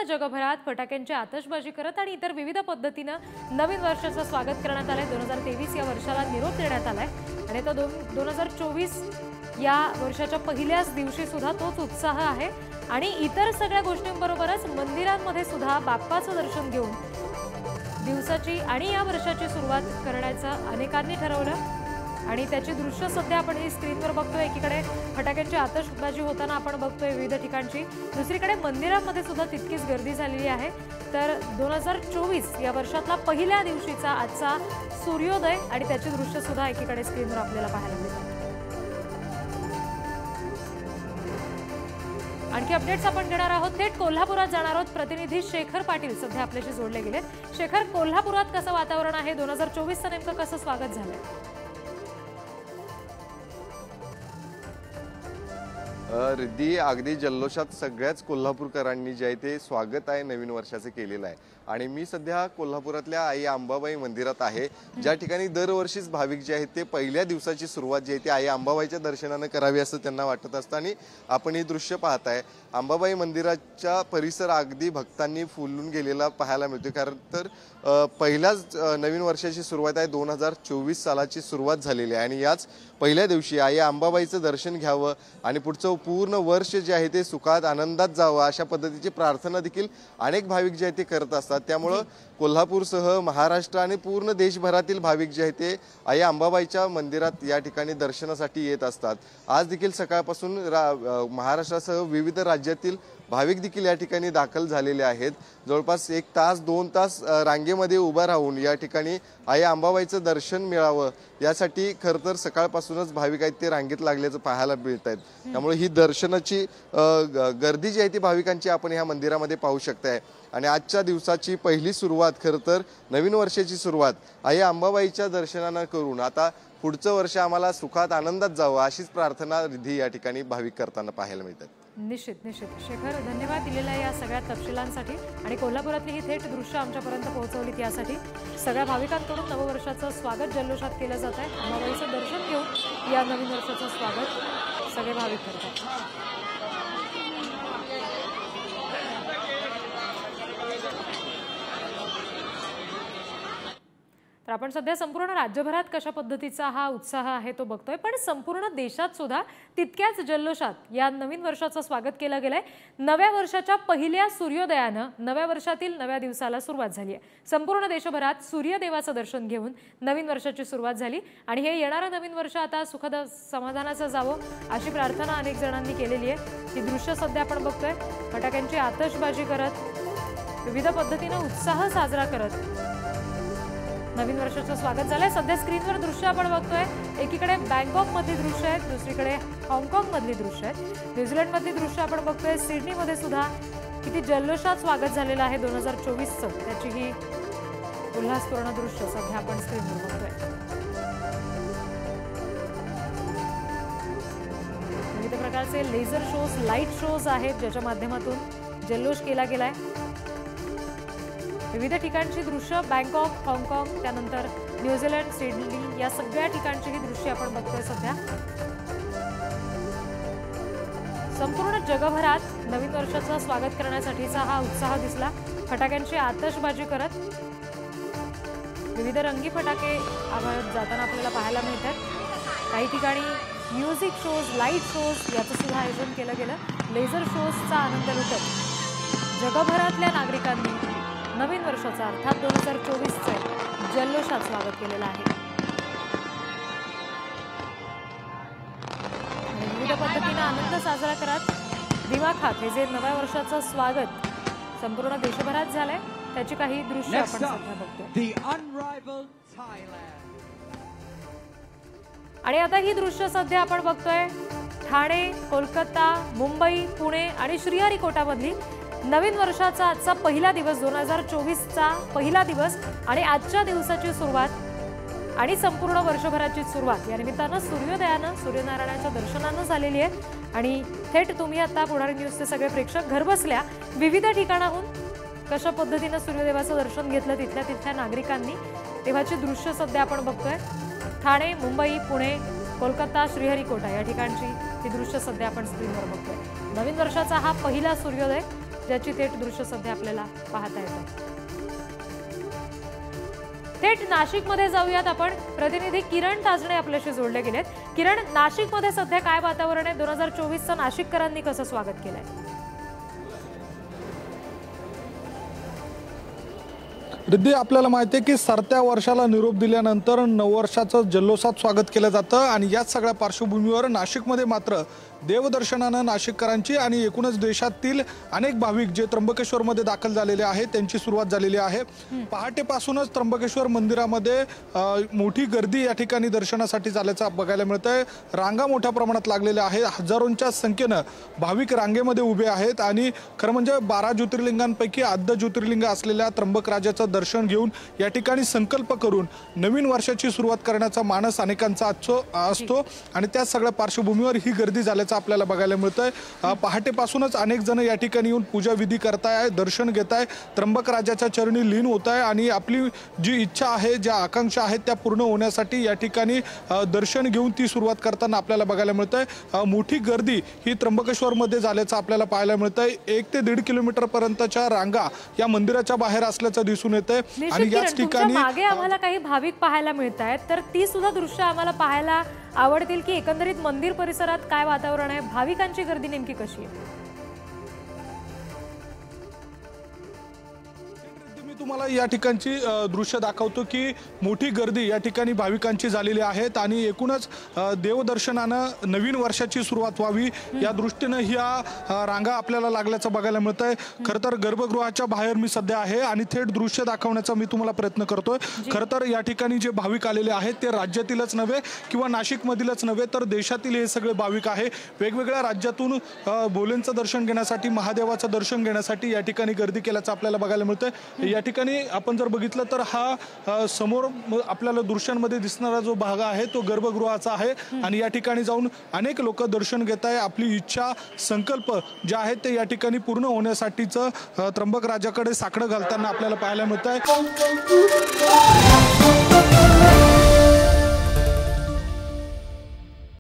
जगभरात फटाक्यांची आतषबाजी करत आणि इतर विविध पद्धतीने नवीन वर्षाचं स्वागत करण्यात आलंय। 2023 या वर्षाला निरोप देण्यात आलाय आणि आता 2024 या वर्षाच्या पहिल्याच दिवशी सुद्धा तोच उत्साह आहे आणि इतर सगळ्या गोष्टींबरोबरच मंदिरांमध्ये सुद्धा बाप्पाचं दर्शन घेऊन दिवसाची आणि या वर्षाची सुरुवात करण्याचं अनेकांनी ठरवलं आणि त्याची दृश्य सध्या आपण ही स्क्रीनवर बघतोय। एकीकडे फटाक्यांची आतषबाजी होताना आपण बघतोय विविध ठिकाणची, दुसरीकडे मंदिरांमध्ये सुद्धा तितकीच गर्दी झालेली आहे। तर 2024 या वर्षातला पहिल्या दिवशीचा आजचा सूर्योदय आणि त्याची दृश्य सुद्धा एकीकडे स्क्रीनवर आपल्याला पाहायला मिळतात। आणखी अपडेट्स आपण घेणार आहोत। थेट कोल्हापुरात जाणार आहोत। प्रतिनिधी शेखर पाटील सध्या आपल्याशी जोडले गेलेत। शेखर, कोल्हापुरात कसं वातावरण आहे? 2024चं नेमकं कसं स्वागत झालंय? रिद्धी, अगदी जल्लोषात सगळ्याच कोल्हापूरकरांनी जे आहे ते स्वागत आहे नवीन वर्षाचं केलेलं आहे आणि मी सध्या कोल्हापुरातल्या आई अंबाबाई मंदिरात आहे, ज्या ठिकाणी दरवर्षीच भाविक जे आहेत ते पहिल्या दिवसाची सुरुवात जी आहे ती आई अंबाबाईच्या दर्शनाने करावी असं त्यांना वाटत असतं आणि आपण हे दृश्य पाहताय। अंबाबाई मंदिराच्या परिसर अगदी भक्तांनी फुलून गेलेला पाहायला मिळतोय, कारण तर पहिल्याच नवीन वर्षाची सुरुवात आहे। 2024 सालाची सुरुवात झालेली आहे आणि याच पहिल्या दिवशी आई अंबाबाईचं दर्शन घ्यावं आणि पुढचं पूर्ण वर्ष जे आहे ते सुखात आनंदात जावं अशा पद्धतीची प्रार्थना देखील अनेक भाविक जे आहेत ते करत असतात। त्यामुळे कोल्हापूरसह महाराष्ट्र आणि पूर्ण देशभरातील भाविक जे आहेत ते आई अंबाबाईच्या मंदिरात या ठिकाणी दर्शनासाठी येत असतात। आज देखील सकाळपासून महाराष्ट्रासह विविध राज्यातील भाविक देखील या ठिकाणी दाखल झालेले आहेत। जवळपास 1 तास 2 तास रांगेमध्ये उभा राहून या ठिकाणी आई अंबाबाईचं दर्शन मिळावं यासाठी खरं तर सकाळपासूनच भाविक आहेत ते रांगेत लागल्याचं पाहायला मिळत आहेत। त्यामुळे ही दर्शनाची गर्दी जी आहे ती भाविकांची आपण ह्या मंदिरामध्ये पाहू शकताय आणि आजच्या दिवसाची पहिली सुरुवात खरं तर नवीन वर्षाची सुरुवात आई अंबाबाईच्या दर्शनानं करून आता पुढचं वर्ष आम्हाला सुखात आनंदात जावं अशीच प्रार्थना रिद्धी या ठिकाणी भाविक करताना पाहायला मिळतात। निश्चित शेखर, धन्यवाद दिलेल्या या सगळ्या तपशिलांसाठी आणि कोल्हापुरातली ही थेट दृश्य आमच्यापर्यंत पोहोचवलीत यासाठी। सगळ्या भाविकांकडून नववर्षाचं स्वागत जल्लोषात केलं जात आहे। अंबाबाईचं दर्शन घेऊन या नवीन वर्षाचं स्वागत सगळे भाविक करतात। तर आपण सध्या संपूर्ण राज्यभरात कशा पद्धतीचा हा उत्साह आहे तो बघतोय, पण संपूर्ण देशात सुद्धा तितक्याच जल्लोषात या नवीन वर्षाचं स्वागत केलं गेलंय। नव्या वर्षाच्या पहिल्या सूर्योदयानं नव्या वर्षातील नव्या दिवसाला सुरुवात झाली आहे। संपूर्ण देशभरात सूर्यदेवाचं दर्शन घेऊन नवीन वर्षाची सुरुवात झाली आणि हे येणारं नवीन वर्ष आता सुखद समाधानाचं जावं अशी प्रार्थना अनेक जणांनी केलेली आहे। ही दृश्य सध्या आपण बघतोय, फटाक्यांची आतषबाजी करत विविध पद्धतीने उत्साह साजरा करत नवीन वर्षाचं स्वागत झालंय। सध्या स्क्रीनवर दृश्य आपण बघतोय, एकीकडे बँकॉक मधली दृश्य आहेत, दुसरीकडे हाँगकाँग मधली दृश्य आहेत, न्यूझीलंड मधली दृश्य आपण बघतोय, सिडनी मध्ये सुद्धा किती जल्लोषात स्वागत झालेलं आहे 2024चं, त्याची ही उल्हासपूर्ण दृश्य सध्या आपण स्क्रीनवर बघतोय। विविध प्रकारचे लेझर शोज, लाईट शोज आहेत ज्याच्या माध्यमातून जल्लोष केला गेलाय। विविध ठिकाणची दृश्य, बँकॉक, हाँगकाँग, त्यानंतर न्यूझीलंड, सिडनी या सगळ्या ठिकाणची ही दृश्य आपण बघतोय सध्या। संपूर्ण जगभरात नवीन वर्षाचं स्वागत करण्यासाठीचा हा उत्साह दिसला। फटाक्यांची आतषबाजी करत विविध रंगी फटाके आभाळात जाताना आपल्याला पाहायला मिळतात। काही ठिकाणी म्युझिक शोज, लाईट शोज याचं सुद्धा आयोजन केलं गेलं। लेझर शोजचा आनंद लुटत जगभरातल्या नागरिकांनी नवीन वर्षाचा अर्थात 2024चं जल्लोषात स्वागत केलेलं आहे आणि विविध पद्धतीने आनंद साजरा करत दिमाखात हे जे नव्या वर्षाचं स्वागत संपूर्ण देशभरात झालंय त्याची काही दृश्य आपण सध्या बघतोय। आणि आता ही दृश्य सध्या आपण बघतोय ठाणे, कोलकाता, मुंबई, पुणे आणि श्रीहरिकोटामधली नवीन वर्षाचा आजचा पहिला दिवस, 2024चा पहिला दिवस आणि आजच्या दिवसाची सुरुवात आणि संपूर्ण वर्षभराची सुरुवात या निमित्तानं सूर्योदयानं सूर्यनारायणाच्या दर्शनानं झालेली आहे आणि थेट तुम्ही आता पुढारी न्यूजचे सगळे प्रेक्षक घरबसल्या विविध ठिकाणाहून कशा पद्धतीनं सूर्यदेवाचं दर्शन घेतलं तिथल्या नागरिकांनी तेव्हाची दृश्य सध्या आपण बघतोय। ठाणे, मुंबई, पुणे, कोलकाता, श्रीहरिकोटा या ठिकाणची ही दृश्य सध्या आपण स्क्रीनवर बघतोय। नवीन वर्षाचा हा पहिला सूर्योदय ज्याची थेट दृश्य सध्या आपल्याला पाहता येतात। थेट नाशिकमध्ये जाऊयात आपण। प्रतिनिधी किरण ताजणे आपल्याशी जोडले गेलेत। किरण, नाशिकमध्ये सध्या काय वातावरण आहे? 2024चं नाशिककरांनी कसं स्वागत केलंय? रिद्धी, आपल्याला माहिती आहे की सरत्या वर्षाला निरोप दिल्यानंतर नववर्षाचं जल्लोषात स्वागत केलं जातं आणि याच सगळ्या पार्श्वभूमीवर नाशिकमध्ये मात्र देवदर्शनानं नाशिककरांची आणि एकूणच देशातील अनेक भाविक जे त्र्यंबकेश्वरमध्ये दाखल झालेले आहेत त्यांची सुरुवात झालेली आहे। पहाटेपासूनच त्र्यंबकेश्वर मंदिरामध्ये मोठी गर्दी या ठिकाणी दर्शनासाठी झाल्याचं बघायला मिळतंय। रांगा मोठ्या प्रमाणात लागलेल्या आहेत। हजारोंच्या संख्येनं भाविक रांगेमध्ये उभे आहेत आणि खरं म्हणजे 12 ज्योतिर्लिंगांपैकी आद्य ज्योतिर्लिंग असलेल्या त्र्यंबकराजाचं दर्शन घेऊन या ठिकाणी संकल्प करून नवीन वर्षाची सुरुवात करण्याचा मानस अनेकांचा असतो आणि त्या सगळ्या पार्श्वभूमीवर ही गर्दी झाल्याचं आपल्याला बघायला मिळतंय। पहाटेपासूनच अनेक जण या ठिकाणी येऊन पूजा विधी करताय, दर्शन घेताय, त्र्यंबक राजाच्या चरणी लीन होत आहे आणि आपली जी इच्छा आहे, ज्या आकांक्षा आहेत त्या पूर्ण होण्यासाठी या ठिकाणी दर्शन घेऊन ती सुरुवात करताना आपल्याला बघायला मिळतंय। मोठी गर्दी ही त्र्यंबकेश्वरमध्ये झाल्याचं आपल्याला पाहायला मिळतंय। 1 ते 1.5 किलोमीटर पर्यंतच्या रांगा या मंदिराच्या बाहेर असल्याचं दिसून येतंय आणि याच ठिकाणी मागे आम्हाला काही भाविक पाहायला मिळत आहेत, तर ती सुद्धा दृश्य आम्हाला पाहायला आवडतील की एकंदरीत मंदिर परिसरात काय वातावरण आहे, भाविकांची गर्दी नेमकी कशी आहे? तुम्हाला या ठिकाणची दृश्य दाखवतो की मोठी गर्दी या ठिकाणी भाविकांची झालेली आहेत आणि एकूणच देवदर्शनानं नवीन वर्षाची सुरुवात व्हावी या दृष्टीनं ह्या रांगा आपल्याला लागल्याचं बघायला मिळतंय। खरं तर गर्भगृहाच्या बाहेर मी सध्या आहे आणि थेट दृश्य दाखवण्याचा मी तुम्हाला प्रयत्न करतोय। खरं तर या ठिकाणी जे भाविक आलेले आहेत ते राज्यातीलच नव्हे किंवा नाशिकमधीलच नव्हे तर देशातील हे सगळे भाविक आहे। वेगवेगळ्या राज्यातून भोलेंचं दर्शन घेण्यासाठी, महादेवाचं दर्शन घेण्यासाठी या ठिकाणी गर्दी केल्याचं आपल्याला बघायला मिळतंय। या ठिकाणी आपण जर बघितलं तर हा समोर आपल्याला दृश्यांमध्ये दिसणारा जो भाग आहे तो गर्भगृहाचा आहे आणि या ठिकाणी जाऊन अनेक लोक दर्शन घेत आहे। आपली इच्छा, संकल्प जे आहेत ते या ठिकाणी पूर्ण होण्यासाठीचं त्र्यंबक राजाकडे साकडं घालताना आपल्याला पाहायला मिळत आहे।